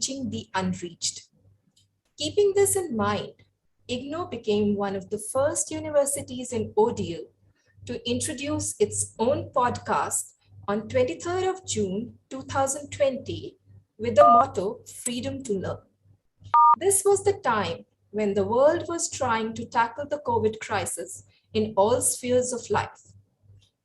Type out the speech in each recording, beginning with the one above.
reaching the unreached. Keeping this in mind, IGNOU became one of the first universities in ODU to introduce its own podcast on 23rd of June 2020 with the motto Freedom to Learn. This was the time when the world was trying to tackle the COVID crisis in all spheres of life.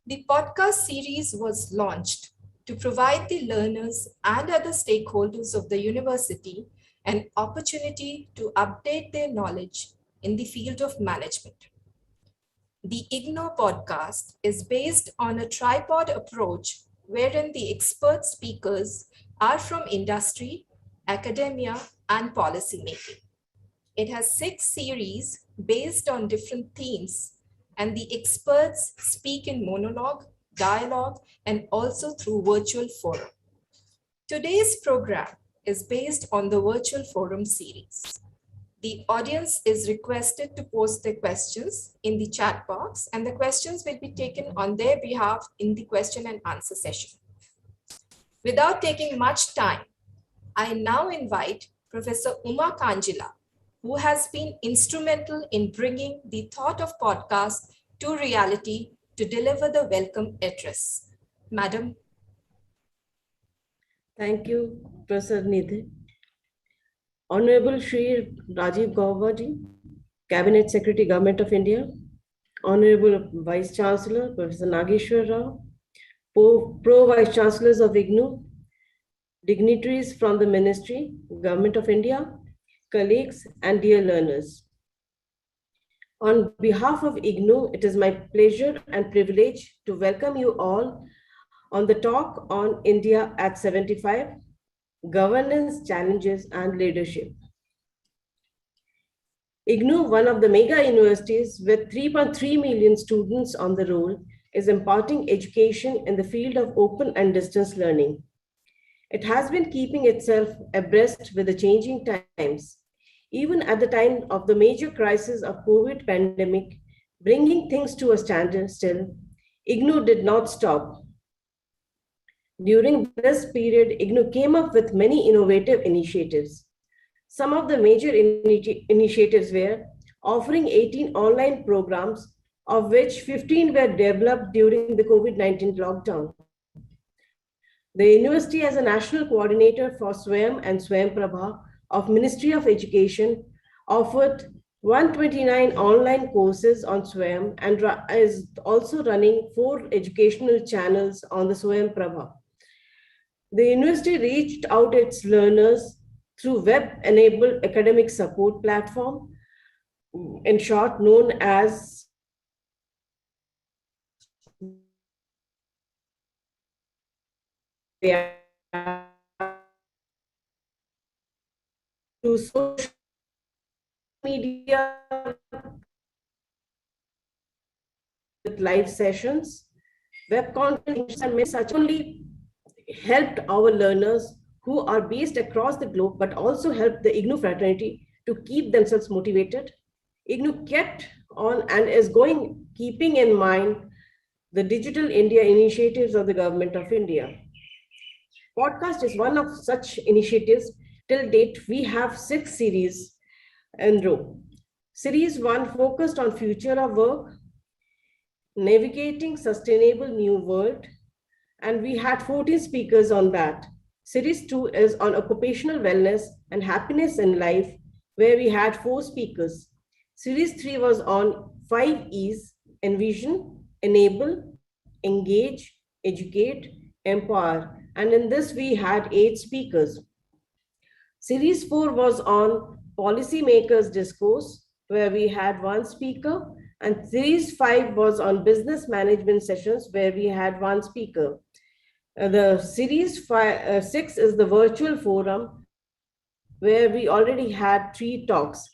The podcast series was launched to provide the learners and other stakeholders of the university an opportunity to update their knowledge in the field of management. The IGNOU podcast is based on a tripod approach wherein the expert speakers are from industry, academia, and policymaking. It has 6 series based on different themes, and the experts speak in monologue, dialogue, and also through virtual forum. Today's program is based on the virtual forum series. The audience is requested to post their questions in the chat box, and the questions will be taken on their behalf in the question and answer session. Without taking much time, I now invite Professor Uma Kanjila, who has been instrumental in bringing the thought of podcast to reality to deliver the welcome address. Madam. Thank you, Professor Nidhi. Honorable Shri Rajiv Gaba ji, Cabinet Secretary, Government of India, Honorable Vice Chancellor, Professor Nageshwar Rao, Pro-Vice Chancellors of IGNOU, dignitaries from the Ministry, Government of India, colleagues, and dear learners. On behalf of IGNOU, it is my pleasure and privilege to welcome you all on the talk on India at 75, Governance, Challenges, and Leadership. IGNOU, one of the mega universities with 3.3 million students on the roll, is imparting education in the field of open and distance learning. It has been keeping itself abreast with the changing times. Even at the time of the major crisis of COVID pandemic, bringing things to a standstill, IGNOU did not stop. During this period, IGNOU came up with many innovative initiatives. Some of the major initiatives were offering 18 online programs, of which 15 were developed during the COVID-19 lockdown. The university, as a national coordinator for SWAYAM and SWAYAM Prabha of Ministry of Education, offered 129 online courses on SWAYAM and is also running 4 educational channels on the SWAYAM Prabha. The university reached out its learners through web-enabled academic support platform, in short known as to social media with live sessions, web content, and such only helped our learners who are based across the globe, but also helped the IGNOU fraternity to keep themselves motivated. IGNOU kept on and is going, keeping in mind the Digital India initiatives of the Government of India. Podcast is one of such initiatives. Till date, we have 6 series in row. Series 1 focused on future of work, navigating sustainable new world, and we had 14 speakers on that. Series 2 is on occupational wellness and happiness in life, where we had 4 speakers. Series 3 was on 5 E's: envision, enable, engage, educate, empower. And in this, we had 8 speakers. Series 4 was on policymakers discourse, where we had 1 speaker. And series 5 was on business management sessions, where we had 1 speaker. The series 6 is the virtual forum, where we already had 3 talks.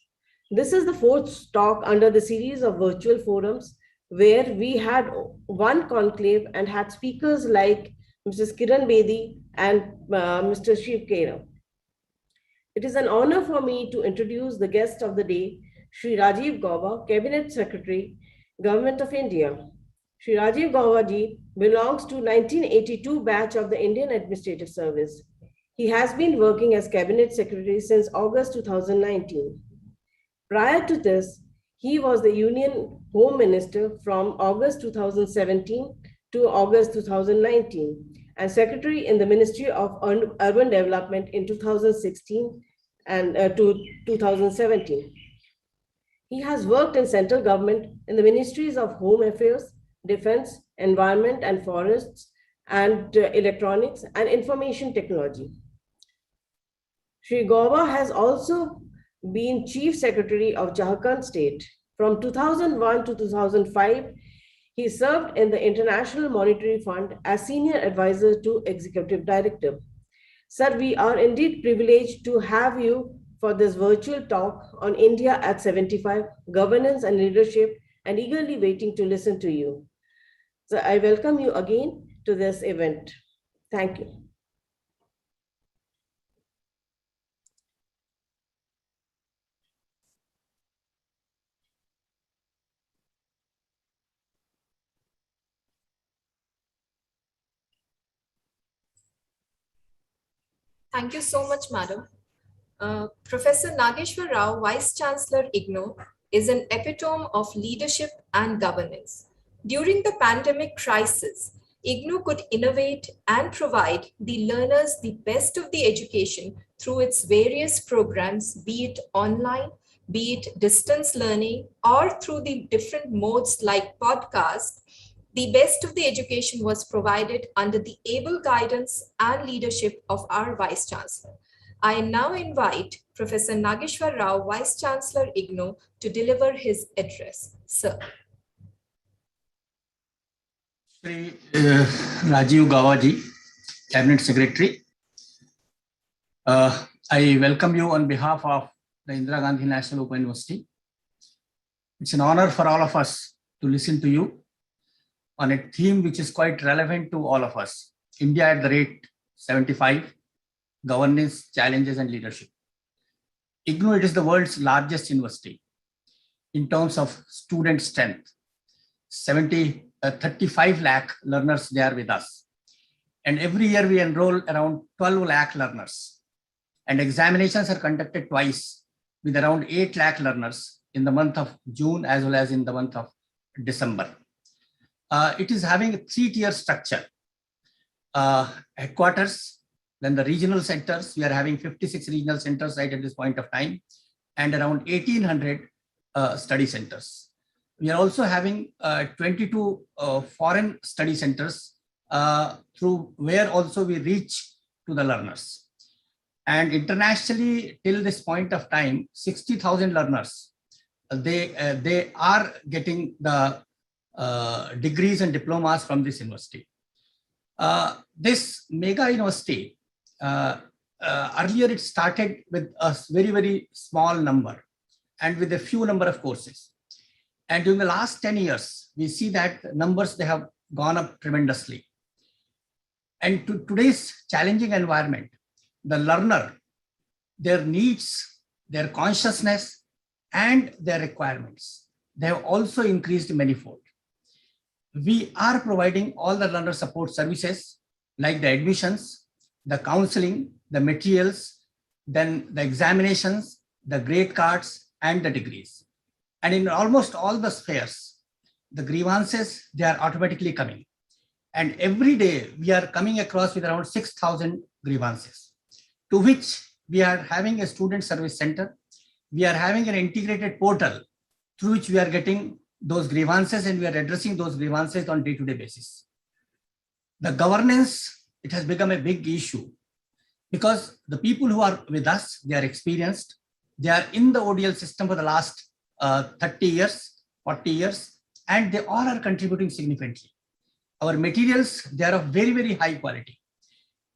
This is the 4th talk under the series of virtual forums, where we had 1 conclave and had speakers like Mrs. Kiran Bedi and Mr. Shiv Kera. It is an honor for me to introduce the guest of the day, Shri Rajiv Gaba, Cabinet Secretary, Government of India. Shri Rajiv Gaba ji belongs to 1982 batch of the Indian Administrative Service. He has been working as Cabinet Secretary since August 2019. Prior to this, he was the Union Home Minister from August 2017 to August 2019 and Secretary in the Ministry of Urban Development in 2016 and to 2017. He has worked in central government in the ministries of Home Affairs, Defense, Environment and Forests, and Electronics and Information Technology. Sri Gaba has also been Chief Secretary of Jharkhand State. From 2001 to 2005, he served in the International Monetary Fund as Senior Advisor to Executive Director. Sir, we are indeed privileged to have you for this virtual talk on India at 75, governance and leadership, and eagerly waiting to listen to you. So I welcome you again to this event. Thank you. Thank you so much, madam. Professor Nageshwar Rao, Vice Chancellor IGNOU, is an epitome of leadership and governance. During the pandemic crisis, IGNOU could innovate and provide the learners the best of the education through its various programs, be it online, be it distance learning, or through the different modes like podcast. The best of the education was provided under the able guidance and leadership of our Vice Chancellor. I now invite Professor Nageshwar Rao, Vice Chancellor IGNOU, to deliver his address. Sir. Shri Rajiv Gaba ji, Cabinet Secretary. I welcome you on behalf of the Indira Gandhi National Open University. It's an honor for all of us to listen to you on a theme which is quite relevant to all of us. India at the rate 75, governance, challenges and leadership. IGNOU, it is the world's largest university in terms of student strength. 35 lakh learners they are with us. And every year we enroll around 12 lakh learners. And examinations are conducted twice with around 8 lakh learners in the month of June as well as in the month of December. It is having a 3-tier structure. Headquarters, then the regional centers. We are having 56 regional centers right at this point of time, and around 1,800 study centers. We are also having 22 foreign study centers through where also we reach to the learners. And internationally, till this point of time, 60,000 learners, they are getting the degrees and diplomas from this university. This mega university, earlier it started with a very, very small number and with a few number of courses. And during the last 10 years, we see that numbers, they have gone up tremendously. And to today's challenging environment, the learner, their needs, their consciousness, and their requirements, they have also increased manifold. We are providing all the learner support services like the admissions, the counseling, the materials, then the examinations, the grade cards, and the degrees. And in almost all the spheres, the grievances, they are automatically coming. And every day we are coming across with around 6,000 grievances, to which we are having a student service center. We are having an integrated portal through which we are getting those grievances and we are addressing those grievances on day-to-day basis. The governance, it has become a big issue because the people who are with us, they are experienced. They are in the ODL system for the last 30 years, 40 years, and they all are contributing significantly. Our materials, they are of very, very high quality.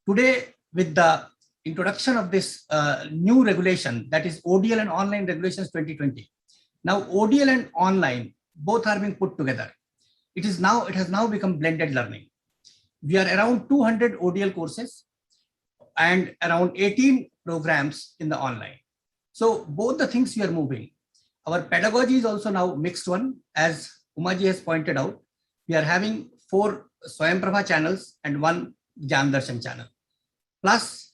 Today, with the introduction of this new regulation, that is ODL and online regulations 2020. Now ODL and online, both are being put together. It has now become blended learning. We are around 200 ODL courses and around 18 programs in the online. So both the things we are moving. Our pedagogy is also now mixed one, as Umaji has pointed out. We are having 4 Swayamprabha channels and 1 Gyan Darshan channel. Plus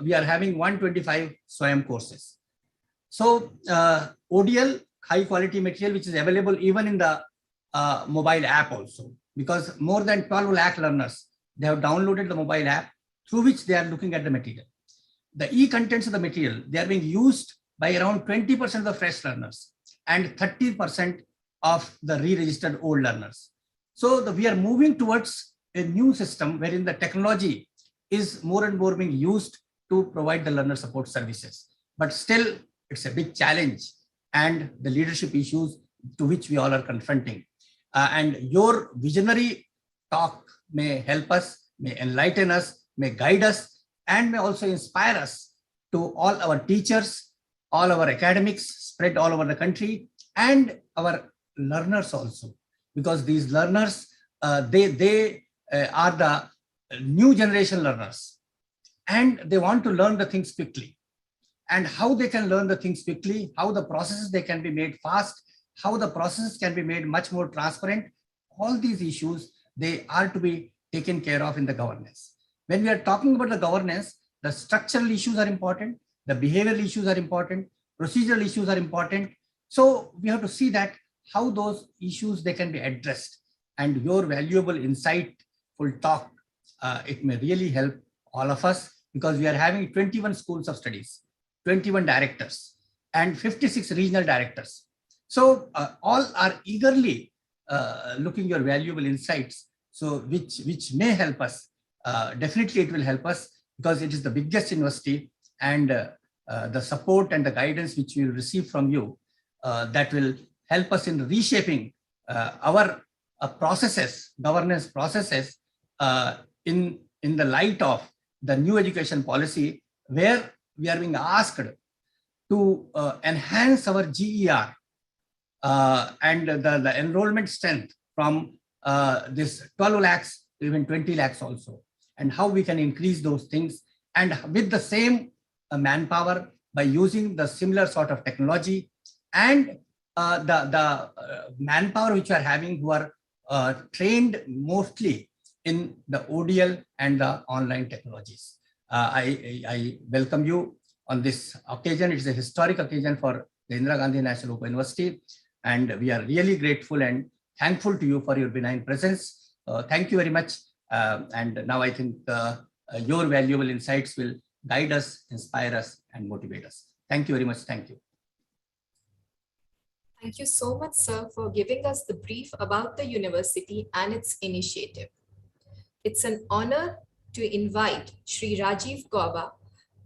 we are having 125 SWAYAM courses. So ODL, high quality material, which is available even in the mobile app also, because more than 12 lakh learners, they have downloaded the mobile app through which they are looking at the material. The e-contents of the material, they are being used by around 20% of the fresh learners and 30% of the re-registered old learners. So we are moving towards a new system wherein the technology is more and more being used to provide the learner support services. But still, it's a big challenge and the leadership issues to which we all are confronting. And your visionary talk may help us, may enlighten us, may guide us, and may also inspire us to all our teachers, all our academics spread all over the country, and our learners also, because these learners, they are the new generation learners, and they want to learn the things quickly. And how they can learn the things quickly, how the processes they can be made fast, how the processes can be made much more transparent, all these issues, they are to be taken care of in the governance. When we are talking about the governance, the structural issues are important, the behavioral issues are important, procedural issues are important. So we have to see that how those issues they can be addressed. And your valuable insightful talk, it may really help all of us, because we are having 21 schools of studies, 21 directors, and 56 regional directors. So all are eagerly looking your valuable insights, so which may help us. Definitely it will help us, because it is the biggest university, and the support and the guidance which we will receive from you, that will help us in reshaping our processes, governance processes, in the light of the new education policy, where we are being asked to enhance our GER and the enrollment strength from this 12 lakhs to even 20 lakhs also, and how we can increase those things, and with the same manpower, by using the similar sort of technology, and the manpower which we are having, who are trained mostly in the ODL and the online technologies. I welcome you on this occasion. It's a historic occasion for the Indira Gandhi National Open University, and we are really grateful and thankful to you for your benign presence. Thank you very much. And now I think your valuable insights will guide us, inspire us, and motivate us. Thank you very much. Thank you. Thank you so much, sir, for giving us the brief about the university and its initiative. It's an honor to invite Shri Rajiv Gaba,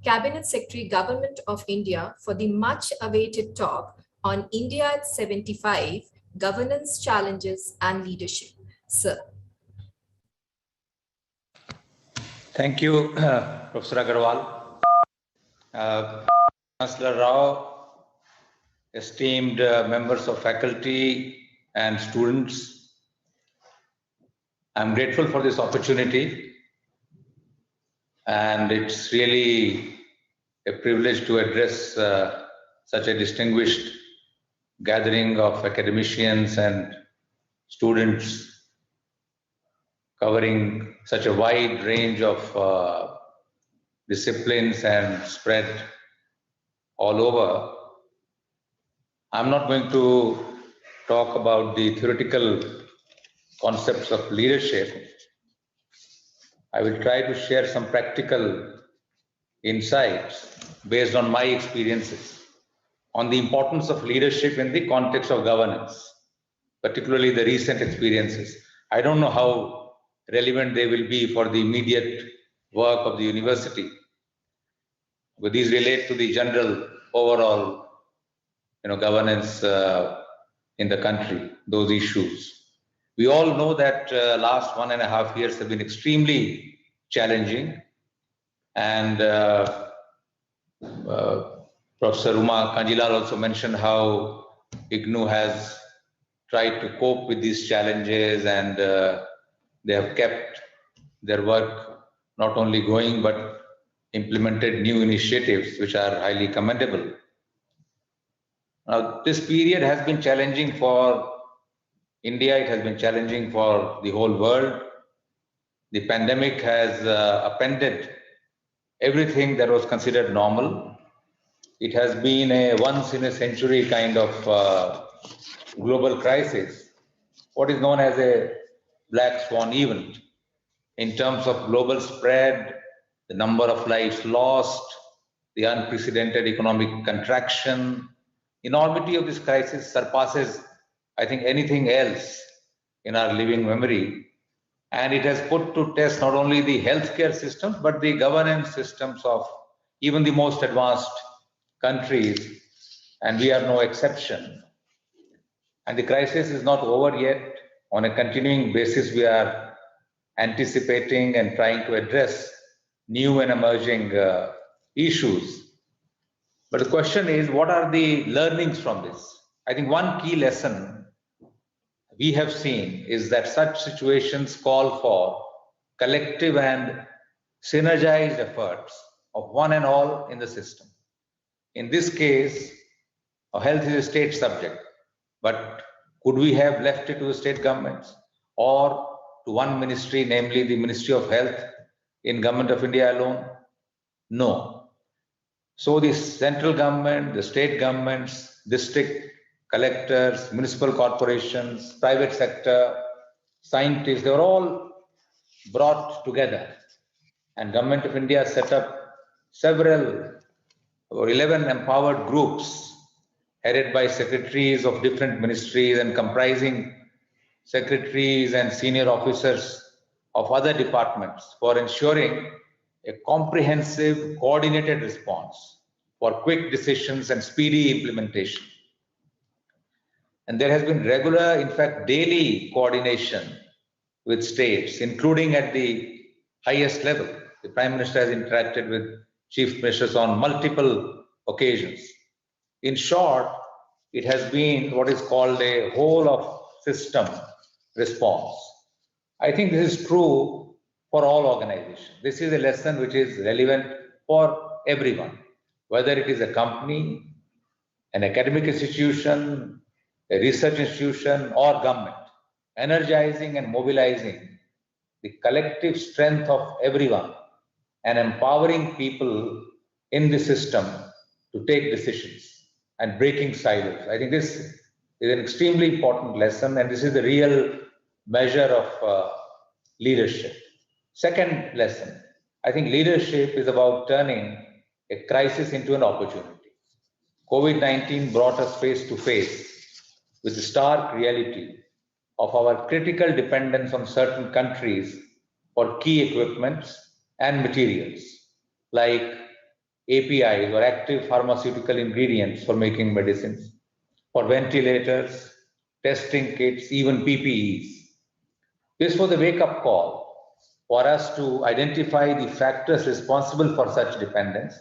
Cabinet Secretary, Government of India, for the much awaited talk on India at 75, Governance Challenges and Leadership. Sir. Thank you, Professor Agarwal. Chancellor Rao, esteemed members of faculty and students, I'm grateful for this opportunity, and it's really a privilege to address such a distinguished gathering of academicians and students covering such a wide range of disciplines and spread all over. I'm not going to talk about the theoretical concepts of leadership. I will try to share some practical insights based on my experiences on the importance of leadership in the context of governance, particularly the recent experiences. I don't know how relevant they will be for the immediate work of the university, but these relate to the general overall governance in the country, those issues. We all know that last 1.5 years have been extremely challenging, and Professor Uma Kanjilal also mentioned how IGNOU has tried to cope with these challenges, and they have kept their work not only going but implemented new initiatives which are highly commendable. Now, this period has been challenging for India, it has been challenging for the whole world. The pandemic has appended everything that was considered normal. It has been a once in a century kind of global crisis, what is known as a black swan event in terms of global spread, the number of lives lost, the unprecedented economic contraction. Enormity of this crisis surpasses, I think, anything else in our living memory. And it has put to test not only the healthcare systems, but the governance systems of even the most advanced countries, and we are no exception. And the crisis is not over yet. On a continuing basis, we are anticipating and trying to address new and emerging issues. But the question is, what are the learnings from this? I think one key lesson we have seen is that such situations call for collective and synergized efforts of one and all in the system. In this case, health is a state subject, but could we have left it to the state governments or to one ministry, namely the Ministry of Health in Government of India alone? No. So the central government, the state governments, district collectors, municipal corporations, private sector, scientists, they were all brought together. And Government of India set up several or 11 empowered groups headed by secretaries of different ministries and comprising secretaries and senior officers of other departments for ensuring a comprehensive, coordinated response for quick decisions and speedy implementation. And there has been regular, in fact, daily coordination with states, including at the highest level. The Prime Minister has interacted with chief ministers on multiple occasions. In short, it has been what is called a whole of system response. I think this is true for all organizations. This is a lesson which is relevant for everyone, whether it is a company, an academic institution, a research institution, or government. Energizing and mobilizing the collective strength of everyone and empowering people in the system to take decisions and breaking silos. I think this is an extremely important lesson, and this is the real measure of leadership. Second lesson, I think leadership is about turning a crisis into an opportunity. COVID-19 brought us face to face with the stark reality of our critical dependence on certain countries for key equipments and materials like APIs or active pharmaceutical ingredients for making medicines, for ventilators, testing kits, even PPEs. This was a wake-up call for us to identify the factors responsible for such dependence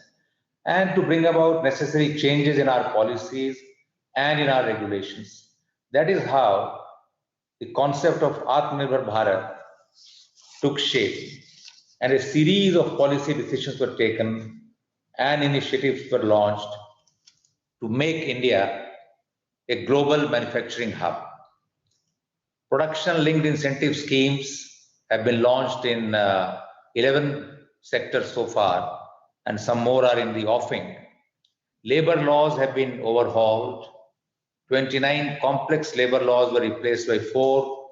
and to bring about necessary changes in our policies and in our regulations. That is how the concept of Atmanirbhar Bharat took shape, and a series of policy decisions were taken and initiatives were launched to make India a global manufacturing hub. Production linked incentive schemes have been launched in 11 sectors so far, and some more are in the offing. Labor laws have been overhauled. 29 complex labor laws were replaced by 4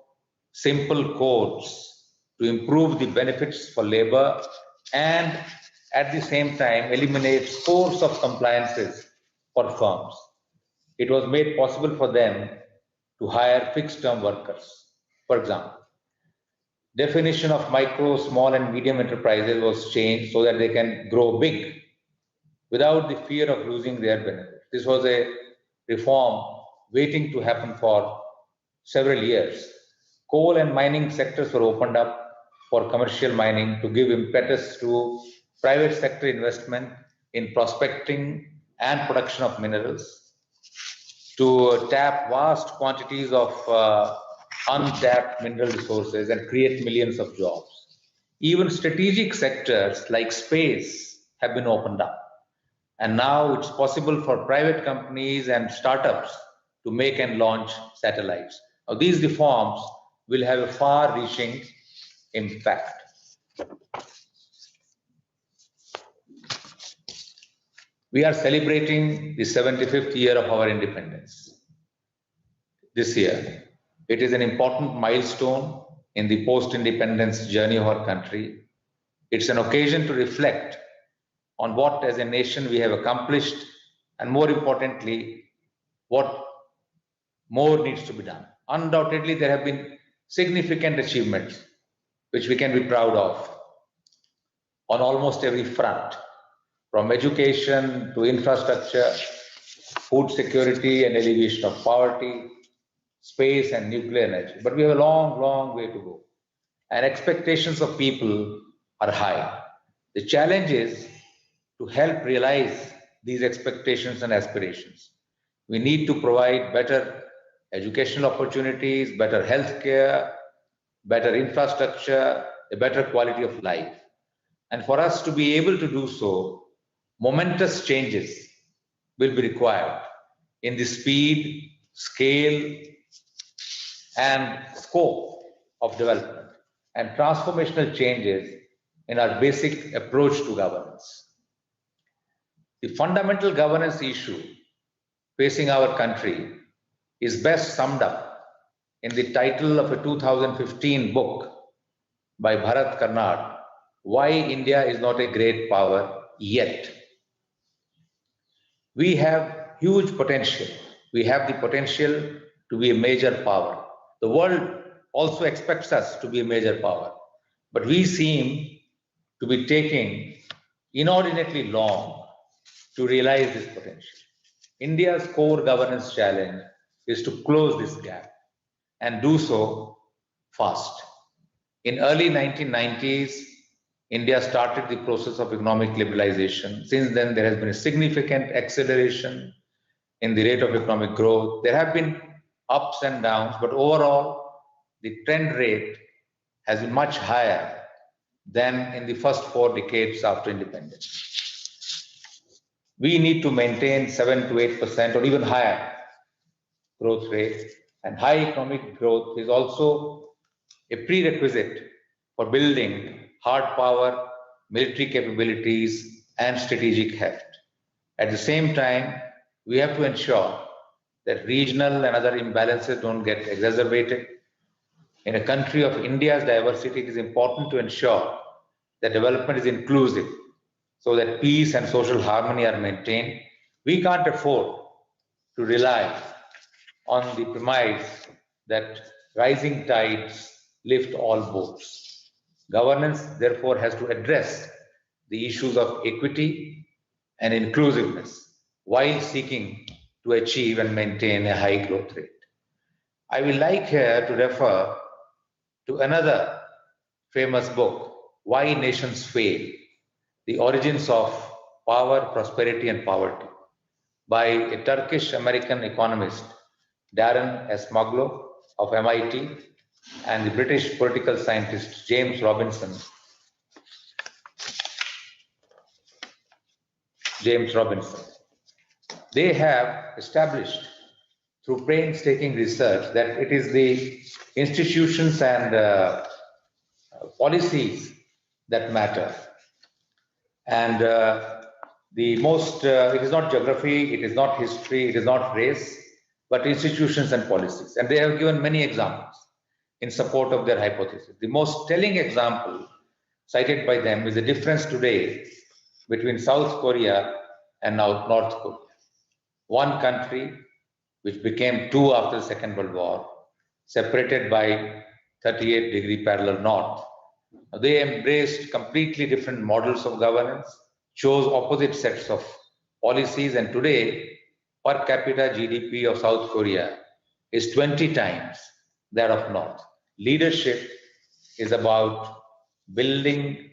simple codes to improve the benefits for labor and at the same time eliminate scores of compliances for firms. It was made possible for them to hire fixed term workers. For example, definition of micro, small and medium enterprises was changed so that they can grow big without the fear of losing their benefits. This was a reform waiting to happen for several years. Coal and mining sectors were opened up for commercial mining to give impetus to private sector investment in prospecting and production of minerals, to tap vast quantities of untapped mineral resources and create millions of jobs. Even strategic sectors like space have been opened up. And now it's possible for private companies and startups to make and launch satellites. Now, these reforms will have a far-reaching impact. We are celebrating the 75th year of our independence this year. It is an important milestone in the post-independence journey of our country. It's an occasion to reflect on what as a nation we have accomplished, and more importantly, what more needs to be done. Undoubtedly, there have been significant achievements which we can be proud of on almost every front, from education to infrastructure, food security and alleviation of poverty, space and nuclear energy. But we have a long, long way to go. And expectations of people are high. The challenge is to help realize these expectations and aspirations. We need to provide better educational opportunities, better healthcare, better infrastructure, a better quality of life. And for us to be able to do so, momentous changes will be required in the speed, scale, and scope of development, and transformational changes in our basic approach to governance. The fundamental governance issue facing our country is best summed up in the title of a 2015 book by Bharat Karnad, Why India is Not a Great Power Yet. We have huge potential. We have the potential to be a major power. The world also expects us to be a major power, but we seem to be taking inordinately long to realize this potential. India's core governance challenge is to close this gap and do so fast. In early 1990s, India started the process of economic liberalization. Since then, there has been a significant acceleration in the rate of economic growth. There have been ups and downs, but overall, the trend rate has been much higher than in the first 4 decades after independence. We need to maintain 7 to 8% or even higher growth rate, and high economic growth is also a prerequisite for building hard power, military capabilities, and strategic heft. At the same time, we have to ensure that regional and other imbalances don't get exacerbated. In a country of India's diversity, it is important to ensure that development is inclusive so that peace and social harmony are maintained. We can't afford to rely on the premise that rising tides lift all boats. Governance, therefore, has to address the issues of equity and inclusiveness while seeking to achieve and maintain a high growth rate. I will like here to refer to another famous book, Why Nations Fail, The Origins of Power, Prosperity and Poverty, by a Turkish-American economist, Darren S. Muglow of MIT, and the British political scientist, James Robinson. They have established through painstaking research that it is the institutions and policies that matter. And it is not geography, it is not history, it is not race, but institutions and policies. And they have given many examples in support of their hypothesis. The most telling example cited by them is the difference today between South Korea and now North Korea. One country which became two after the Second World War, separated by 38-degree parallel north. They embraced completely different models of governance, chose opposite sets of policies, and today per capita GDP of South Korea is 20 times that of North. Leadership is about building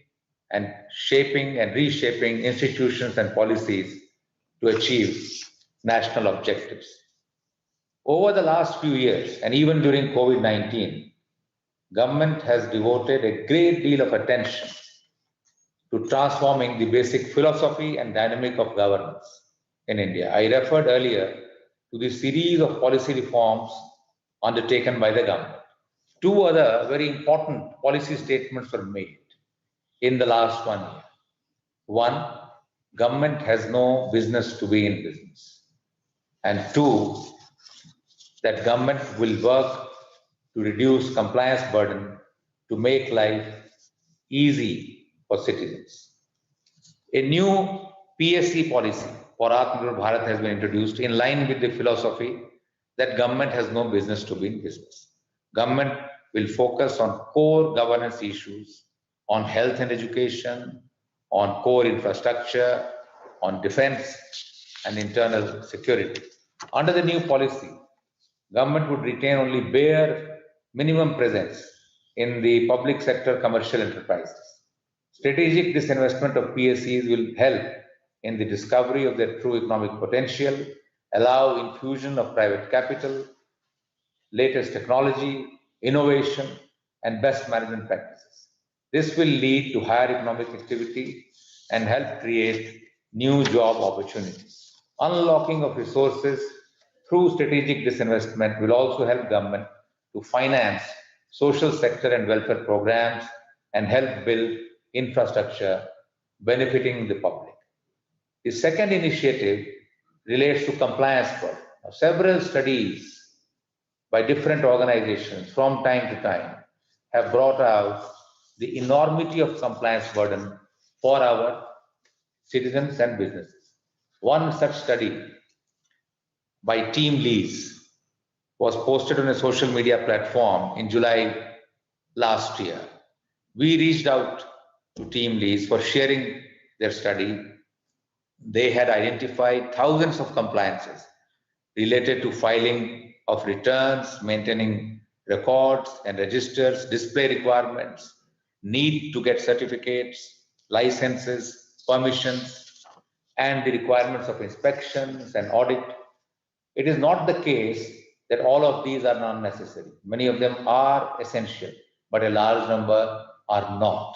and shaping and reshaping institutions and policies to achieve national objectives. Over the last few years, and even during COVID-19, government has devoted a great deal of attention to transforming the basic philosophy and dynamic of governance in India. I referred earlier to the series of policy reforms undertaken by the government. Two other very important policy statements were made in the last 1 year. One, government has no business to be in business. And two, that government will work to reduce compliance burden to make life easy for citizens. A new PSC policy for Atmanirbhar Bharat has been introduced in line with the philosophy that government has no business to be in business. Government will focus on core governance issues, on health and education, on core infrastructure, on defense and internal security. Under the new policy, government would retain only bare minimum presence in the public sector commercial enterprises. Strategic disinvestment of PSCs will help in the discovery of their true economic potential, allow infusion of private capital, latest technology, innovation, and best management practices. This will lead to higher economic activity and help create new job opportunities. Unlocking of resources through strategic disinvestment will also help government to finance social sector and welfare programs and help build infrastructure benefiting the public. The second initiative relates to compliance work. Several studies by different organizations from time to time have brought out the enormity of compliance burden for our citizens and businesses. One such study by Team Lease was posted on a social media platform in July last year. We reached out to Team Lease for sharing their study. They had identified thousands of compliances related to filing of returns, maintaining records and registers, display requirements, need to get certificates, licenses, permissions, and the requirements of inspections and audit. It is not the case that all of these are not necessary. Many of them are essential, but a large number are not.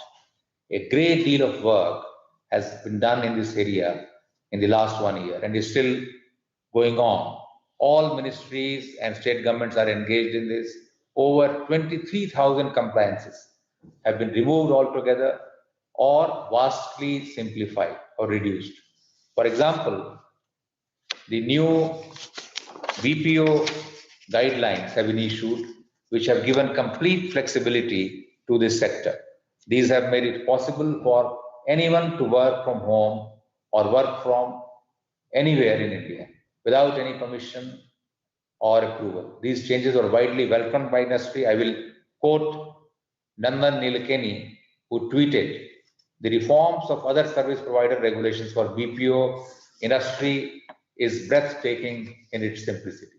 A great deal of work has been done in this area in the last 1 year and is still going on. All ministries and state governments are engaged in this. Over 23,000 compliances have been removed altogether or vastly simplified or reduced. For example, the new BPO guidelines have been issued, which have given complete flexibility to this sector. These have made it possible for anyone to work from home or work from anywhere in India without any permission or approval. These changes are widely welcomed by industry. I will quote Nandan Nilekani, who tweeted, "The reforms of other service provider regulations for BPO industry is breathtaking in its simplicity.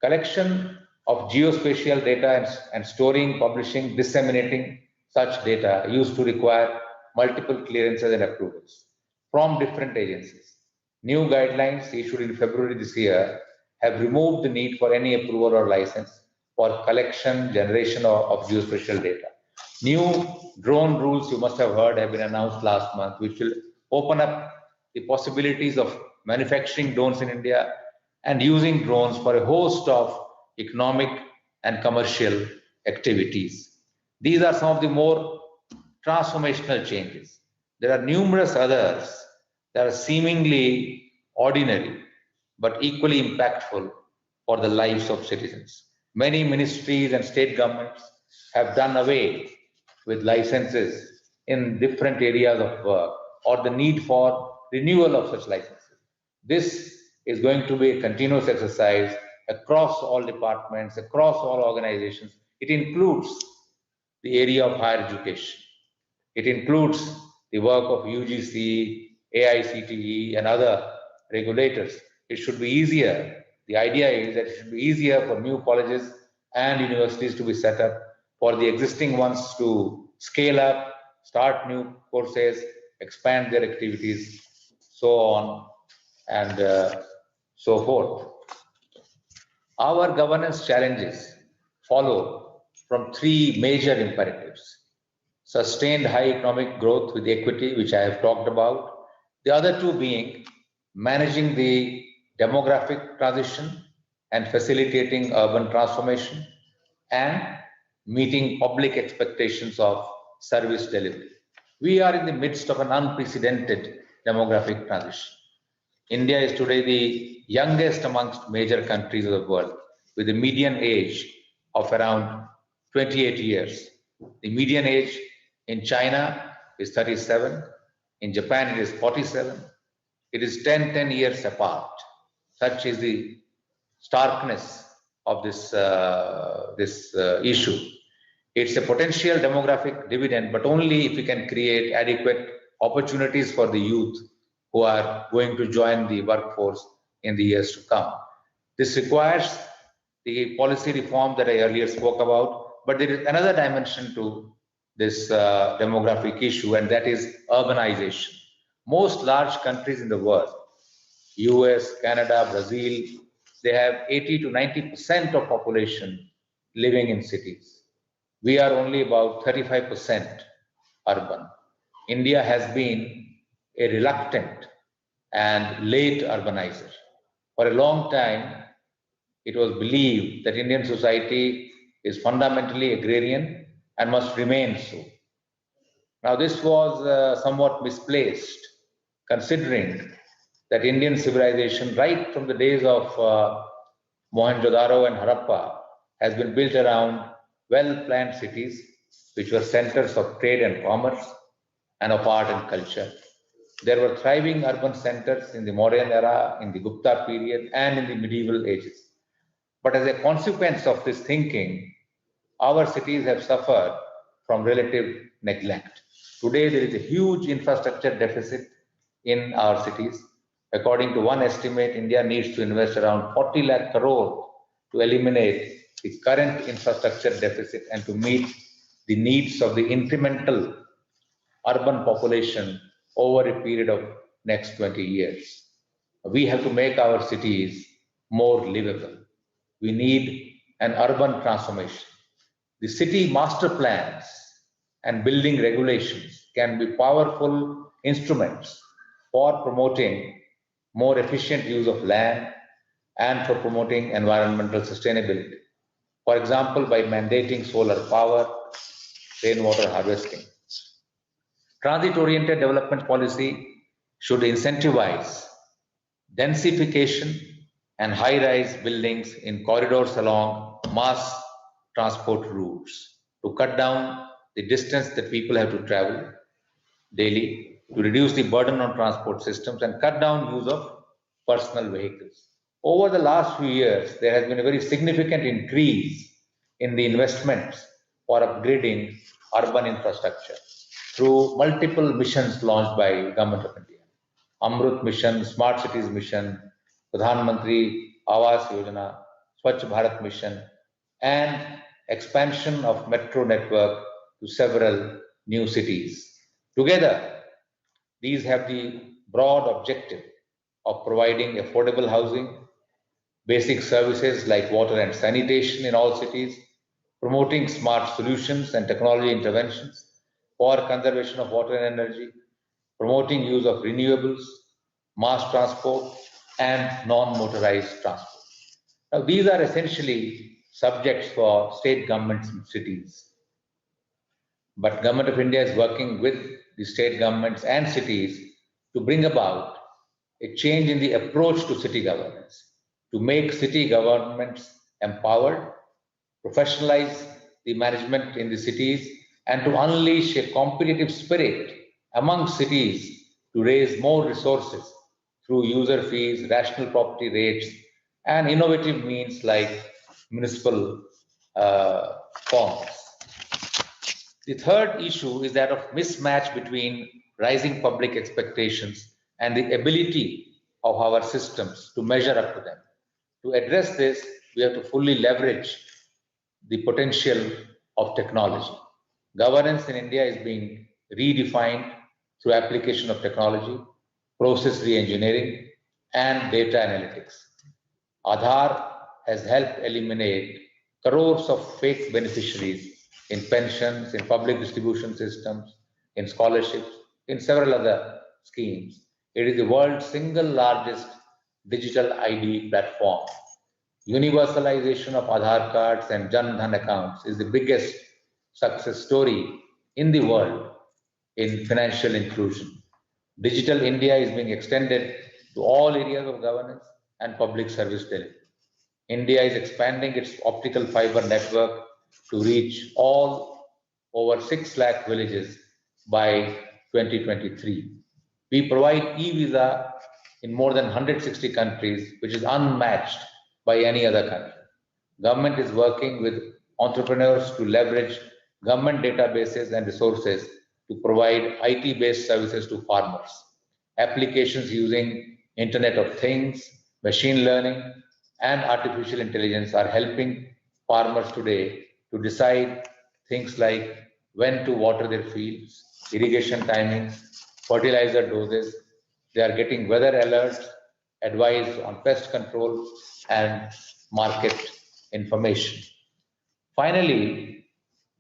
Collection of geospatial data and storing, publishing, disseminating such data used to require multiple clearances and approvals from different agencies. New guidelines issued in February this year have removed the need for any approval or license for collection, generation of geospatial data. New drone rules, you must have heard, have been announced last month, which will open up the possibilities of manufacturing drones in India and using drones for a host of economic and commercial activities. These are some of the more transformational changes. There are numerous others that are seemingly ordinary but equally impactful for the lives of citizens. Many ministries and state governments have done away with licenses in different areas of work or the need for renewal of such licenses. This is going to be a continuous exercise across all departments, across all organizations. It includes the area of higher education. It includes the work of UGC, AICTE, and other regulators. It should be easier. The idea is that it should be easier for new colleges and universities to be set up, for the existing ones to scale up, start new courses, expand their activities, so on and so forth. Our governance challenges follow from three major imperatives: sustained high economic growth with equity, which I have talked about. The other two being managing the demographic transition and facilitating urban transformation, and meeting public expectations of service delivery. We are in the midst of an unprecedented demographic transition. India is today the youngest amongst major countries of the world, with a median age of around 28 years. The median age in China is 37, in Japan it is 47. It is 10 years apart. Such is the starkness of this issue. It's a potential demographic dividend, but only if we can create adequate opportunities for the youth who are going to join the workforce in the years to come. This requires the policy reform that I earlier spoke about, but there is another dimension to this demographic issue, and that is urbanization. Most large countries in the world, US, Canada, Brazil, they have 80 to 90% of population living in cities. We are only about 35% urban. India has been a reluctant and late urbanizer. For a long time, it was believed that Indian society is fundamentally agrarian and must remain so. Now, this was somewhat misplaced, considering that Indian civilization, right from the days of Mohenjo-daro and Harappa, has been built around well-planned cities, which were centers of trade and commerce and of art and culture. There were thriving urban centers in the Mauryan era, in the Gupta period, and in the medieval ages. But as a consequence of this thinking, our cities have suffered from relative neglect. Today, there is a huge infrastructure deficit in our cities. According to one estimate, India needs to invest around 40 lakh crore to eliminate the current infrastructure deficit and to meet the needs of the incremental urban population over a period of next 20 years. We have to make our cities more livable. We need an urban transformation. The city master plans and building regulations can be powerful instruments for promoting more efficient use of land and for promoting environmental sustainability. For example, by mandating solar power, rainwater harvesting. Transit-oriented development policy should incentivize densification and high-rise buildings in corridors along mass transport routes to cut down the distance that people have to travel daily, to reduce the burden on transport systems and cut down use of personal vehicles. Over the last few years, there has been a very significant increase in the investments for upgrading urban infrastructure through multiple missions launched by Government of India. Amrut Mission, Smart Cities Mission, Pradhan Mantri Awas Yojana, Swachh Bharat Mission, and expansion of metro network to several new cities. Together, these have the broad objective of providing affordable housing, basic services like water and sanitation in all cities, promoting smart solutions and technology interventions for conservation of water and energy, promoting use of renewables, mass transport, and non-motorized transport. Now, these are essentially subjects for state governments and cities. But Government of India is working with the state governments and cities to bring about a change in the approach to city governance, to make city governments empowered, professionalize the management in the cities, and to unleash a competitive spirit among cities to raise more resources through user fees, rational property rates, and innovative means like municipal forms. The third issue is that of mismatch between rising public expectations and the ability of our systems to measure up to them. To address this, we have to fully leverage the potential of technology. Governance in India is being redefined through application of technology, process re-engineering, and data analytics. Aadhaar has helped eliminate crores of fake beneficiaries in pensions, in public distribution systems, in scholarships, in several other schemes. It is the world's single largest digital ID platform. Universalization of Aadhaar cards and Jan Dhan accounts is the biggest success story in the world in financial inclusion. Digital India is being extended to all areas of governance and public service delivery. India is expanding its optical fiber network to reach all over 6 lakh villages by 2023. We provide e-visa in more than 160 countries, which is unmatched by any other country. Government is working with entrepreneurs to leverage government databases and resources to provide IT-based services to farmers. Applications using Internet of Things, machine learning, and artificial intelligence are helping farmers today to decide things like when to water their fields, irrigation timings, fertilizer doses. They are getting weather alerts, advice on pest control, and market information. Finally,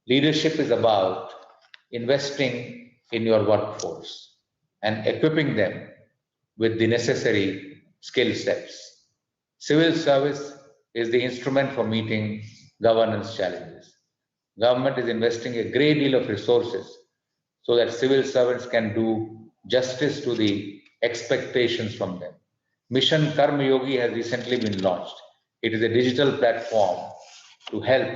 leadership is about investing in your workforce and equipping them with the necessary skill sets. Civil service is the instrument for meeting governance challenges. Government is investing a great deal of resources so that civil servants can do justice to the expectations from them. Mission Karma Yogi has recently been launched. It is a digital platform to help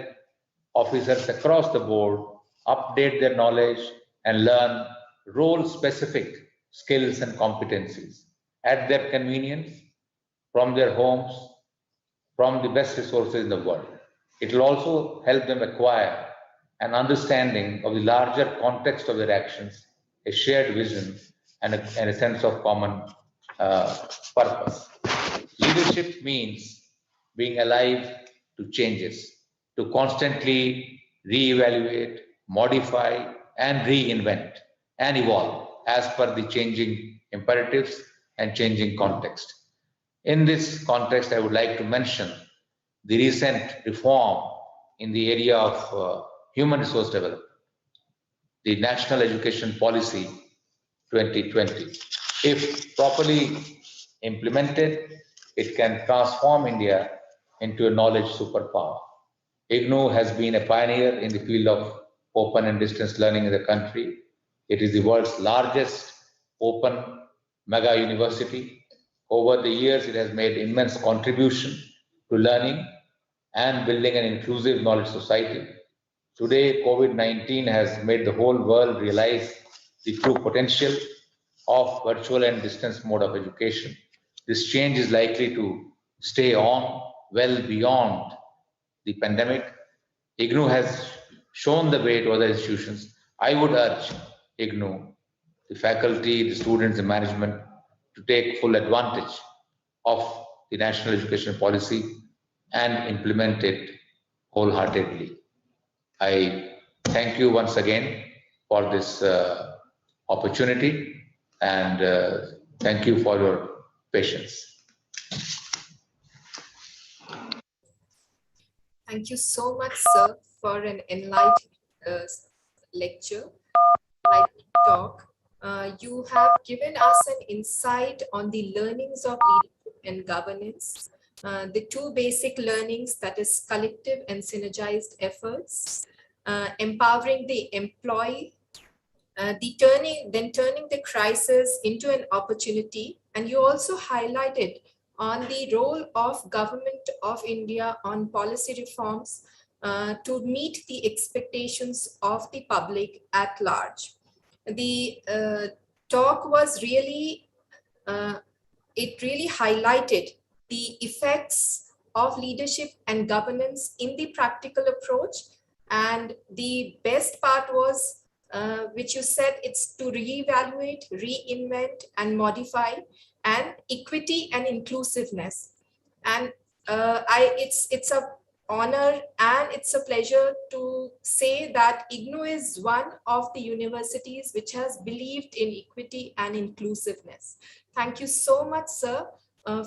officers across the board update their knowledge and learn role specific skills and competencies at their convenience from their homes, from the best resources in the world. It will also help them acquire an understanding of the larger context of their actions, a shared vision, and a sense of common purpose. Leadership means being alive to changes, to constantly reevaluate, modify, and reinvent and evolve as per the changing imperatives and changing context. In this context, I would like to mention the recent reform in the area of human resource development, the National Education Policy 2020. If properly implemented, it can transform India into a knowledge superpower. IGNOU has been a pioneer in the field of open and distance learning in the country. It is the world's largest open mega university. Over the years, it has made immense contribution to learning and building an inclusive knowledge society. Today, COVID-19 has made the whole world realize the true potential of virtual and distance mode of education. This change is likely to stay on well beyond the pandemic. IGNOU has shown the way to other institutions. I would urge IGNOU, the faculty, the students, the management to take full advantage of the national education policy and implement it wholeheartedly. I thank you once again for this opportunity and thank you for your patience. Thank you so much, sir, for an enlightening lecture, enlightening talk. You have given us an insight on the learnings of leadership and governance, the two basic learnings, that is collective and synergized efforts, empowering the employee, turning the crisis into an opportunity. And you also highlighted on the role of government of India on policy reforms to meet the expectations of the public at large. The talk was really, it really highlighted the effects of leadership and governance in the practical approach. And the best part was, which you said, it's to reevaluate, reinvent, and modify, and equity and inclusiveness. And it's a honor and it's a pleasure to say that IGNOU is one of the universities which has believed in equity and inclusiveness. Thank you so much, sir,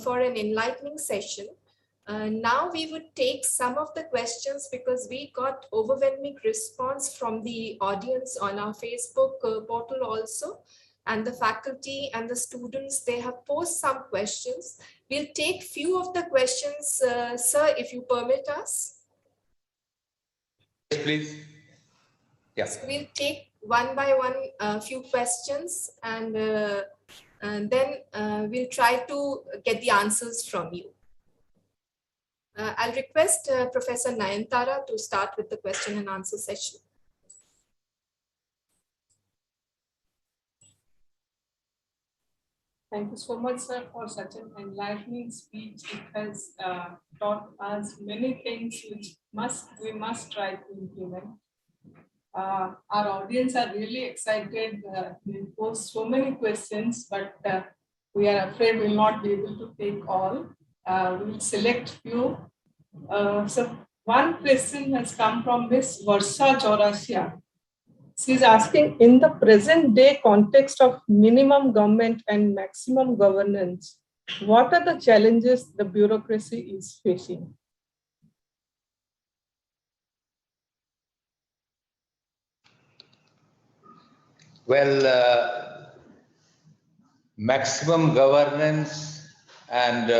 for an enlightening session. Now we would take some of the questions because we got overwhelming response from the audience on our Facebook portal also, and the faculty and the students, they have posed some questions. We'll take few of the questions, sir, if you permit us. Yes, please. Yeah. So we'll take one by one few questions, and And then we'll try to get the answers from you. I'll request Professor Nayantara to start with the question and answer session. Thank you so much, sir, for such an enlightening speech. It has taught us many things which we must try to implement. Our audience are really excited. We pose so many questions, but we are afraid we'll not be able to take all. We'll select few. So one question has come from Miss Varsha Chaurasia. She's asking, in the present day context of minimum government and maximum governance, what are the challenges the bureaucracy is facing? Well, maximum governance and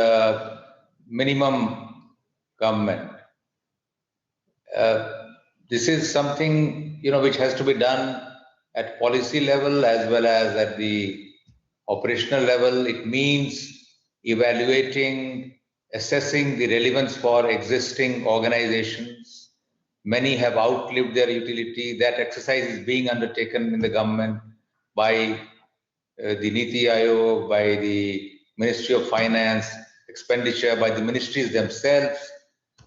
minimum government. This is something which has to be done at policy level as well as at the operational level. It means evaluating, assessing the relevance for existing organizations. Many have outlived their utility. That exercise is being undertaken in the government by the Niti Aayog, by the Ministry of Finance, expenditure by the ministries themselves,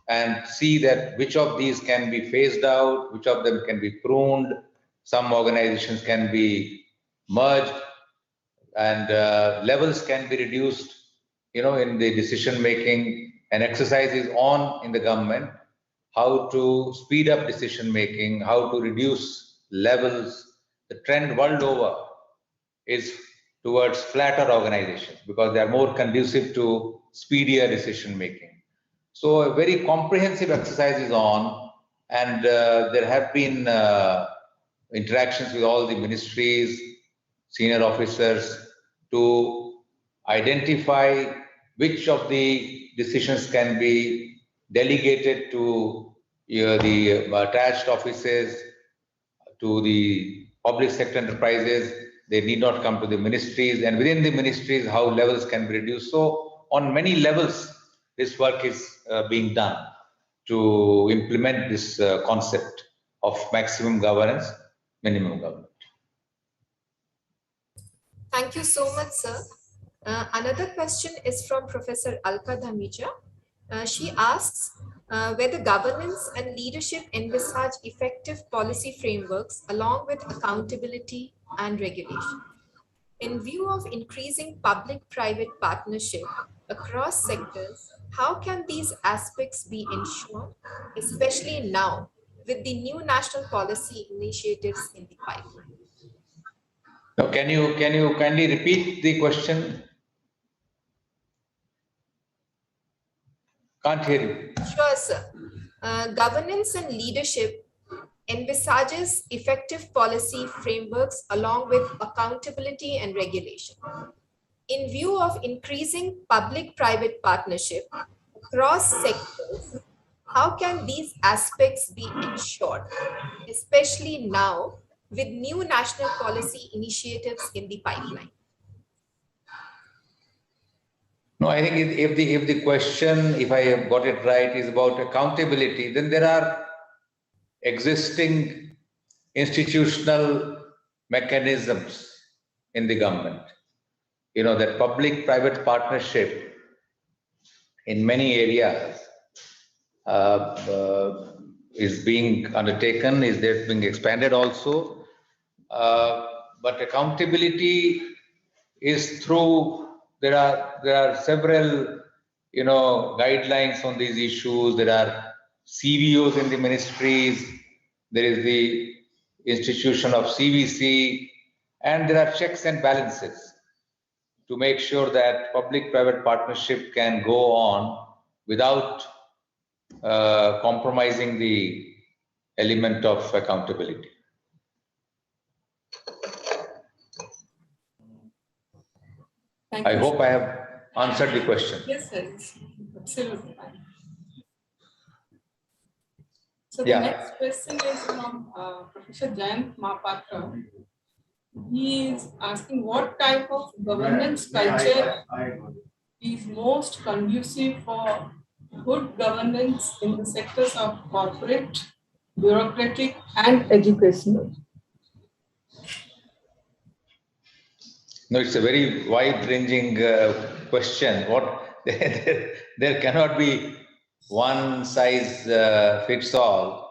and see that which of these can be phased out, which of them can be pruned, some organizations can be merged, and levels can be reduced, in the decision making. An exercise is on in the government, how to speed up decision making, how to reduce levels. The trend world over is towards flatter organizations because they are more conducive to speedier decision making. So a very comprehensive exercise is on, and there have been interactions with all the ministries, senior officers, to identify which of the decisions can be delegated to the attached offices, to the public sector enterprises. They need not come to the ministries, and within the ministries, how levels can be reduced. So on many levels, this work is being done to implement this concept of maximum governance, minimum government. Thank you so much, sir. Another question is from Professor Alka Dhamija. She asks whether governance and leadership envisage effective policy frameworks along with accountability and regulation. In view of increasing public-private partnership across sectors, how can these aspects be ensured, especially now with the new national policy initiatives in the pipeline? Now, can you kindly repeat the question? Can't hear you. Sure, sir. Governance and leadership envisages effective policy frameworks along with accountability and regulation. In view of increasing public-private partnership across sectors, how can these aspects be ensured, especially now with new national policy initiatives in the pipeline? No, I think if the question, if I have got it right, is about accountability, then there are existing institutional mechanisms in the government. That public-private partnership in many areas is being undertaken, is there being expanded also. But accountability is through, there are several, guidelines on these issues. There are CVOs in the ministries. There is the institution of CVC, and there are checks and balances to make sure that public-private partnership can go on without compromising the element of accountability. Thank you. I hope I have answered the question. Yes, sir. Absolutely fine. So the Yeah. next question is from Professor Jayant Mahapatra. he is asking what type of governance culture is most conducive for good governance in the sectors of corporate, bureaucratic, and educational. No, it's a very wide-ranging question. There cannot be one size fits all.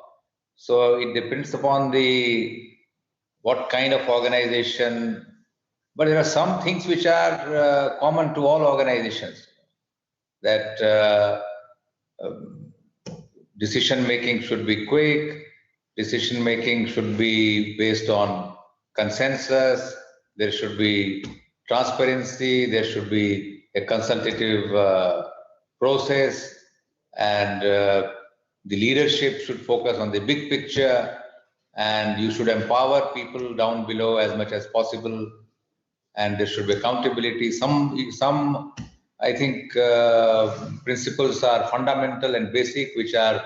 So it depends upon the what kind of organization. But there are some things which are common to all organizations. That decision making should be quick. Decision making should be based on consensus. There should be transparency. There should be a consultative process, and the leadership should focus on the big picture, and you should empower people down below as much as possible, and there should be accountability. Some I think principles are fundamental and basic, which are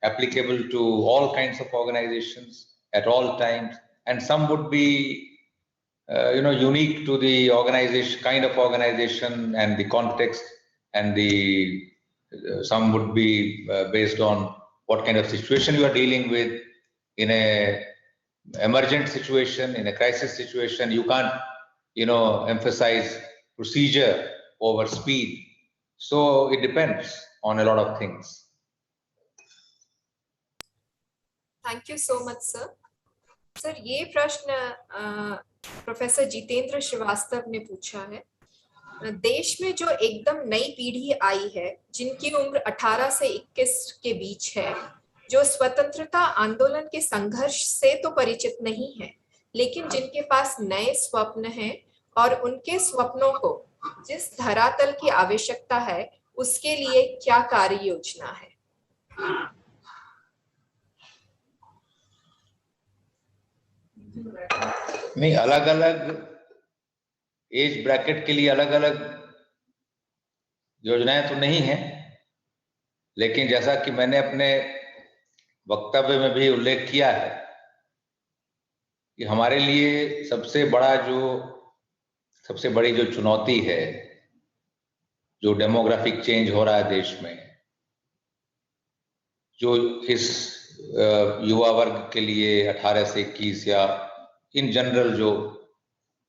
applicable to all kinds of organizations at all times, and some would be unique to the organization, kind of organization and the context, and the some would be based on what kind of situation you are dealing with. In a emergent situation, in a crisis situation, you can't emphasize procedure over speed. So it depends on a lot of things. Thank you so much sir. Sir ये प्रश्न professor Jitendra Srivastava ने पूछा है, देश में जो एकदम नई पीढ़ी आई है जिनकी उम्र 18 से 21 के बीच है, जो स्वतंत्रता आंदोलन के संघर्ष से तो परिचित नहीं है, लेकिन जिनके पास नए स्वप्न हैं और उनके स्वप्नों को जिस धरातल की आवश्यकता है उसके लिए क्या कार्य योजना है? नहीं, अलग अलग एज ब्रैकेट के लिए अलग अलग योजनाएं तो नहीं है, लेकिन जैसा कि मैंने अपने वक्तव्य में भी उल्लेख किया है कि हमारे लिए सबसे बड़ी जो चुनौती है, जो डेमोग्राफिक चेंज हो रहा है देश में, जो इस युवा वर्ग के लिए 18 से 21 या इन जनरल जो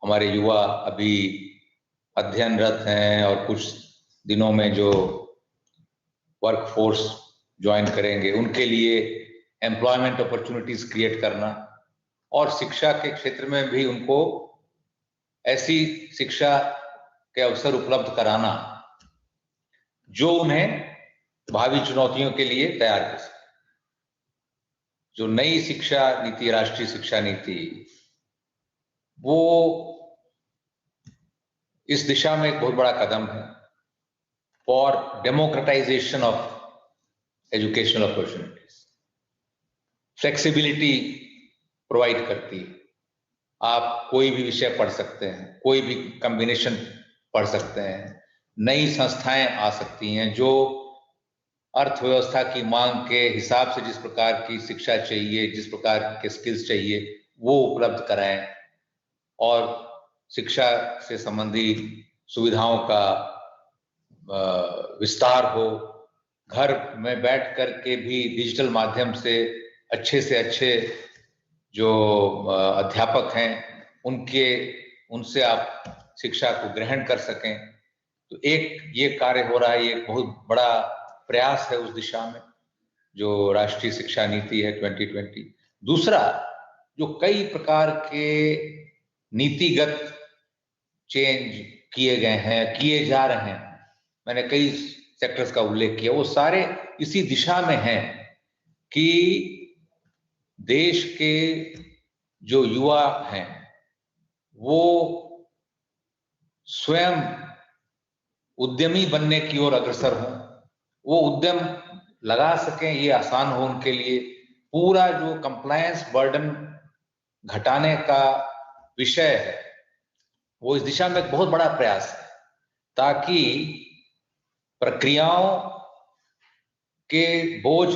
हमारे युवा अभी अध्ययनरत हैं और कुछ दिनों में जो वर्क फोर्स ज्वाइन करेंगे, उनके लिए एम्प्लॉयमेंट अपॉर्चुनिटीज क्रिएट करना, और शिक्षा के क्षेत्र में भी उनको ऐसी शिक्षा के अवसर उपलब्ध कराना जो उन्हें भावी चुनौतियों के लिए तैयार कर सके। जो नई शिक्षा नीति, राष्ट्रीय शिक्षा नीति, वो इस दिशा में एक बहुत बड़ा कदम है for democratisation of educational opportunities. Flexibility provide करती है, आप कोई भी विषय पढ़ सकते हैं, कोई भी कॉम्बिनेशन पढ़ सकते हैं, नई संस्थाएं आ सकती हैं जो अर्थव्यवस्था की मांग के हिसाब से जिस प्रकार की शिक्षा चाहिए, जिस प्रकार के स्किल्स चाहिए, वो उपलब्ध कराएं, और शिक्षा से संबंधित सुविधाओं का विस्तार हो। घर में बैठ कर के भी डिजिटल माध्यम से अच्छे जो अध्यापक हैं उनसे आप शिक्षा को ग्रहण कर सकें। तो एक ये कार्य हो रहा है, ये एक बहुत बड़ा प्रयास है उस दिशा में जो राष्ट्रीय शिक्षा नीति है 2020। दूसरा, जो कई प्रकार के नीतिगत चेंज किए गए हैं, किए जा रहे हैं, मैंने कई सेक्टर्स का उल्लेख किया, वो सारे इसी दिशा में हैं कि देश के जो युवा हैं वो स्वयं उद्यमी बनने की ओर अग्रसर हों, वो उद्यम लगा सकें, ये आसान हो उनके लिए। पूरा जो कंप्लायंस बर्डन घटाने का विषय है वो इस दिशा में एक बहुत बड़ा प्रयास है, ताकि प्रक्रियाओं के बोझ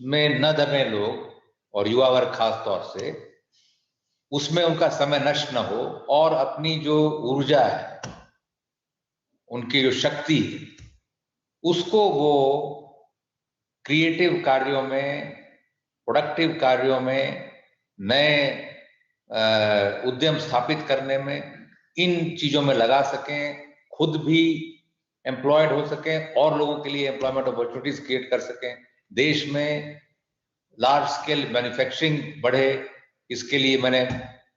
में न दबे लोग, और युवा वर्ग खास तौर से उसमें उनका समय नष्ट न हो और अपनी जो ऊर्जा है, उनकी जो शक्ति है, उसको वो क्रिएटिव कार्यों में, प्रोडक्टिव कार्यों में, नए उद्यम स्थापित करने में, इन चीजों में लगा सकें, खुद भी एम्प्लॉयड हो सकें और लोगों के लिए एम्प्लॉयमेंट अपॉर्चुनिटीज क्रिएट कर सकें, देश में लार्ज स्केल मैन्युफैक्चरिंग बढ़े। इसके लिए मैंने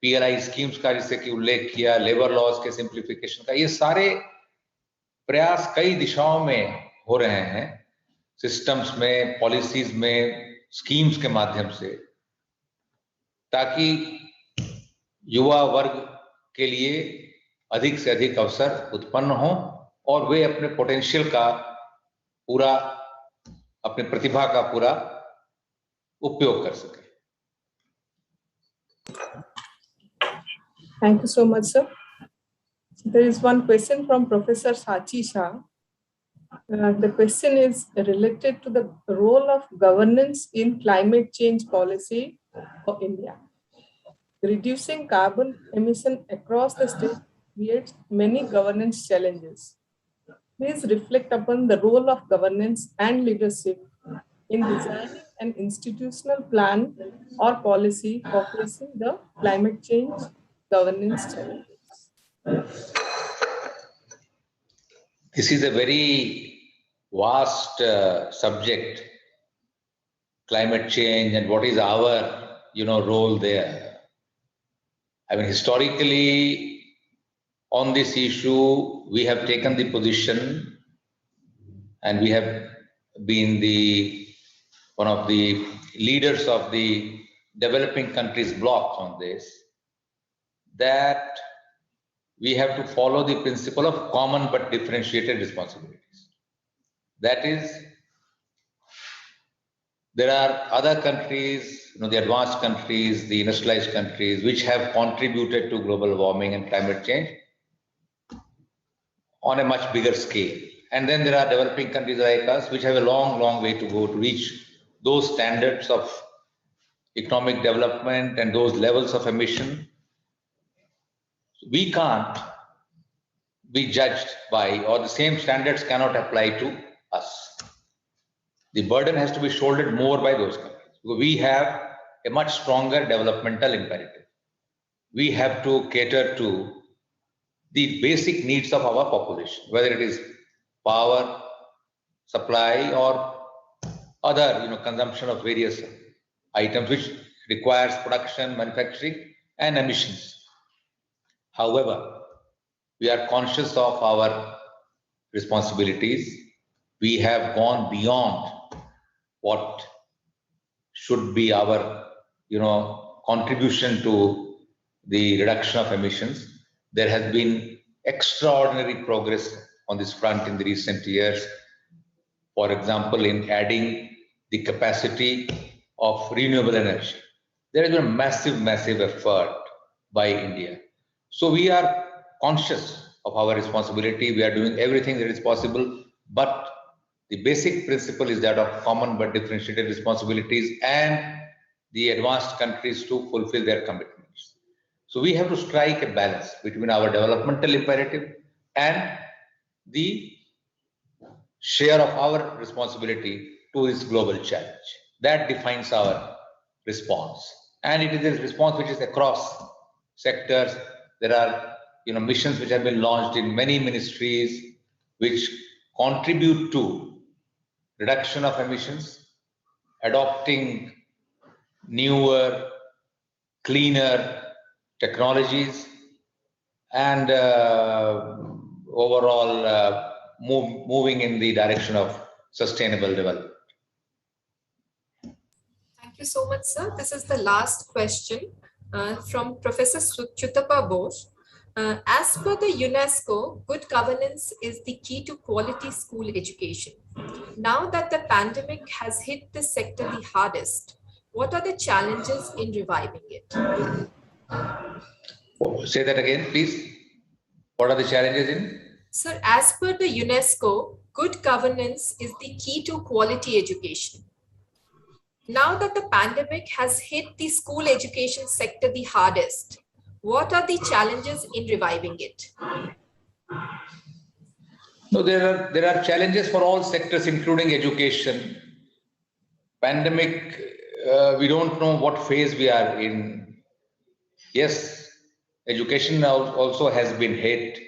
PLI स्कीम्स का जिससे कि उल्लेख किया, लेबर लॉज के सिंप्लीफिकेशन का, ये सारे प्रयास कई दिशाओं में हो रहे हैं, सिस्टम्स में, पॉलिसीज में, स्कीम्स के माध्यम से, ताकि युवा वर्ग के लिए अधिक से अधिक अवसर उत्पन्न हो और वे अपने पोटेंशियल का पूरा, अपनी प्रतिभा का पूरा उपयोग कर सके। Thank you so much, sir. There is one question from Professor Sachi Shah. The question is related to the role of governance in climate change policy for India. Reducing carbon emission across the state creates many governance challenges. Please reflect upon the role of governance and leadership in designing an institutional plan or policy for facing the climate change governance challenges. This is a very vast subject, climate change, and what is our role there. I mean, historically, on this issue, we have taken the position, and we have been one of the leaders of the developing countries bloc on this, that we have to follow the principle of common but differentiated responsibilities. That is, there are other countries, the advanced countries, the industrialized countries, which have contributed to global warming and climate change on a much bigger scale. And then there are developing countries like us, which have a long, long way to go to reach those standards of economic development and those levels of emission. We can't be judged by, or the same standards cannot apply to us. The burden has to be shouldered more by those countries. We have a much stronger developmental imperative. We have to cater to the basic needs of our population, whether it is power, supply, or other consumption of various items which requires production, manufacturing, and emissions. However, we are conscious of our responsibilities. We have gone beyond what should be our contribution to the reduction of emissions. There has been extraordinary progress on this front in the recent years. For example, in adding the capacity of renewable energy, there has been a massive, massive effort by India. So we are conscious of our responsibility. We are doing everything that is possible, but the basic principle is that of common but differentiated responsibilities and the advanced countries to fulfill their commitments. So we have to strike a balance between our developmental imperative and the share of our responsibility to this global challenge. That defines our response. And it is a response which is across sectors. There are missions which have been launched in many ministries which contribute to reduction of emissions, adopting newer, cleaner technologies, and overall moving in the direction of sustainable development. Thank you so much, sir. This is the last question from Professor Chutapa Bose. As per the UNESCO, good governance is the key to quality school education. Now that the pandemic has hit this sector the hardest, what are the challenges in reviving it? Say that again, please. What are the challenges in? Sir, as per the UNESCO, good governance is the key to quality education. Now that the pandemic has hit the school education sector the hardest, what are the challenges in reviving it? No, there are challenges for all sectors, including education. Pandemic, we don't know what phase we are in. Yes, education also has been hit.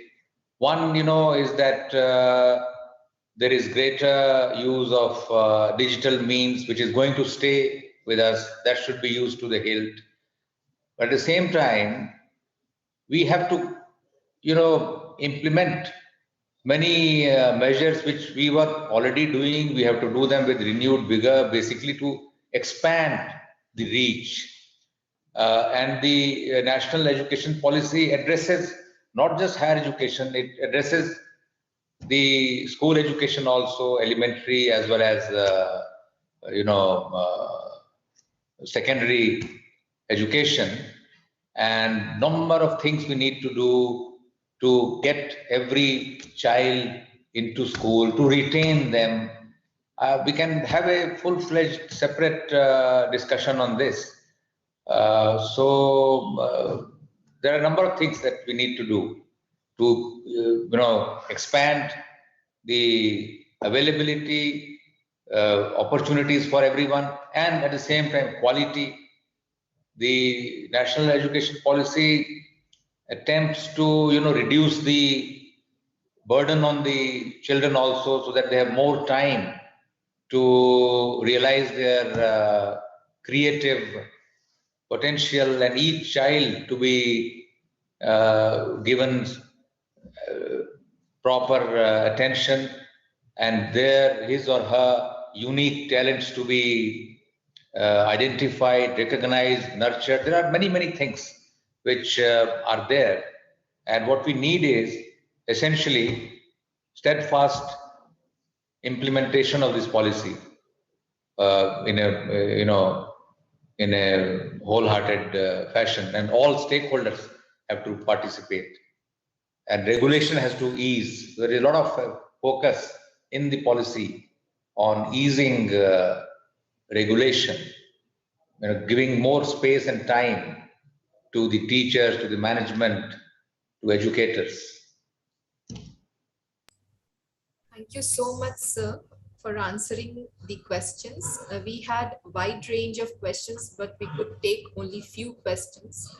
One, is that there is greater use of digital means, which is going to stay with us. That should be used to the hilt. But at the same time, we have to, implement many measures which we were already doing. We have to do them with renewed vigor, basically to expand the reach. And the national education policy addresses not just higher education, it addresses the school education also, elementary as well as, you know, secondary education, and number of things we need to do to get every child into school, to retain them. We can have a full-fledged separate discussion on this. There are a number of things that we need to do to, expand the availability, opportunities for everyone, and at the same time quality. The national education policy attempts to, reduce the burden on the children also, so that they have more time to realize their creative potential, and each child to be given proper attention, and his or her unique talents to be identified, recognized, nurtured. There are many, many things which are there. And what we need is essentially steadfast implementation of this policy in a wholehearted fashion, and all stakeholders have to participate. And regulation has to ease. There is a lot of focus in the policy on easing regulation, giving more space and time to the teachers, to the management, to educators. Thank you so much, sir, for answering the questions. We had a wide range of questions, but we could take only few questions.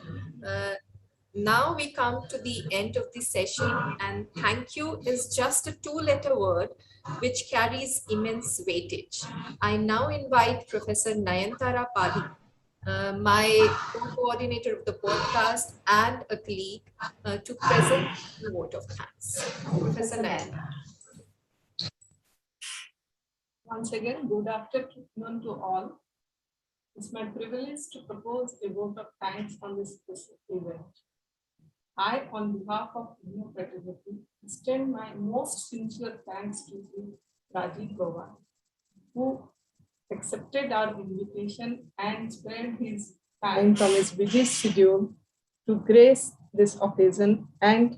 Now we come to the end of the session, and thank you is just a two-letter word which carries immense weightage. I now invite Professor Nayantara Pali, my co-coordinator of the podcast and a colleague, to present the vote of thanks. Professor Nayantara. Once again, good afternoon to all. It's my privilege to propose a vote of thanks on this event. I, on behalf of Indian fraternity, extend my most sincere thanks to Rajiv Gaba, who accepted our invitation and spared his time from his busy schedule to grace this occasion, and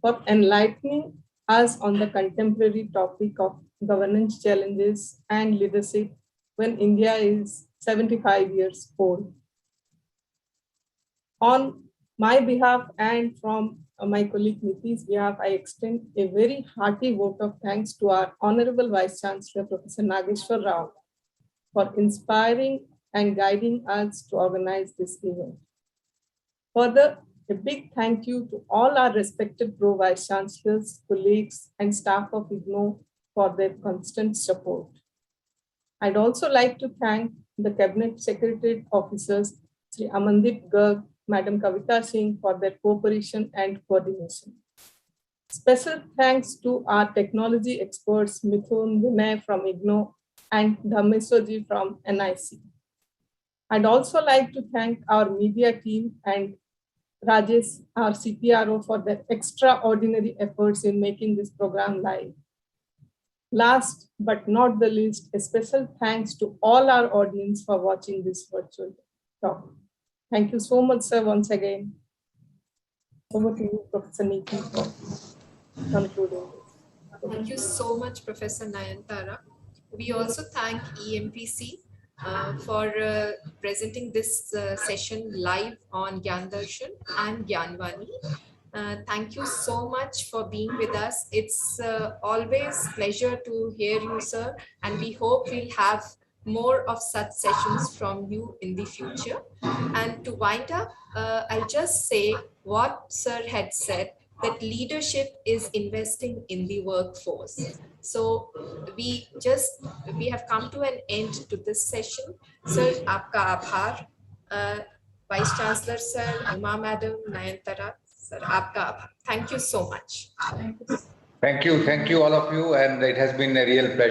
for enlightening us on the contemporary topic of governance challenges and leadership when India is 75 years old. On my behalf and from my colleague Niti's behalf, I extend a very hearty vote of thanks to our Honorable Vice Chancellor, Professor Nageshwar Rao, for inspiring and guiding us to organize this event. Further, a big thank you to all our respected Pro Vice Chancellors, colleagues, and staff of IGNOU for their constant support. I'd also like to thank the Cabinet Secretariat officers, Sri Amandip Garg, Madam Kavita Singh, for their cooperation and coordination. Special thanks to our technology experts, Mithun Vinay from IGNOU and Dhameswaji from NIC. I'd also like to thank our media team and Rajesh, our CPRO, for their extraordinary efforts in making this program live. Last but not the least, a special thanks to all our audience for watching this virtual talk. Thank you so much, sir, once again. Over to you, Professor Niti, for concluding this. Thank you so much, Professor Nayantara. We also thank EMPC for presenting this session live on Gyan Darshan and Gyanvani. Thank you so much for being with us. It's always pleasure to hear you, sir, and we hope we'll have more of such sessions from you in the future. And to wind up, I'll just say what sir had said, that leadership is investing in the workforce. So we have come to an end to this session. Sir, आपका आभार. Vice Chancellor Sir, Uma Madam, Nayantara Sir, आपका आभार. Thank you so much. Thank you, all of you, and it has been a real pleasure.